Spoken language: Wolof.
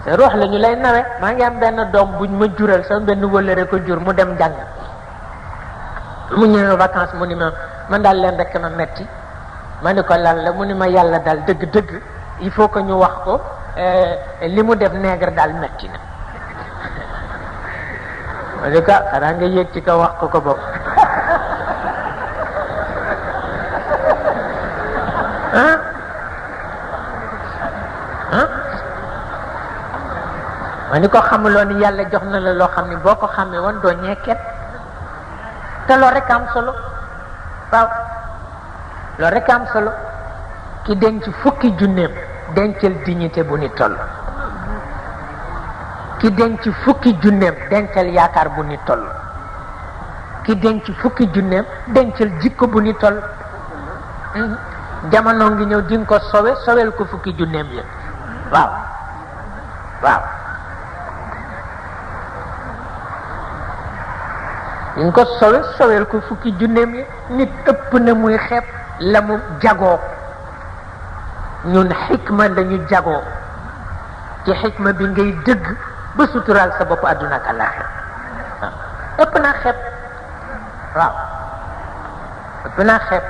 sa ruux la ñu lay nawe. maa ngi am benn doom buñ ma jural sama benn wëllëre ko jur mu dem jàng mu ñëwee vacances mu ni ma man daal leen rek ma metti ma ni ko lan la mu ni ma yàlla daal dëgg-dëgg il faut que ñu wax ko li mu def nègre daal metti na ma ni ko xanaa nga yéeg ci kaw wax ko bopp ma ni ko xamuloo ni yàlla jox na la loo xam ni boo ko xamee woon doo ñeeket te loolu rek am solo waaw loolu rek am solo ki denc fukki junneem dencal dignité bu ni toll ki denc fukki junneem dencal yaakaar bu ni toll ki denc fukki junneem dencal jikko bu ni toll jamono ngi ñëw di nga ko sowel ko fukki junneem yëpp waaw waaw di nga ko sowel ko fukki junneem yëpp nit ëpp na muy xeeb la mu jagoo ñun xikma lañu jagoo ci xikma bi ngay dëgg ba suturaal sa bopp àdduna ak àllaaxira ëpp naa xeeb waaw ëpp naa xeeb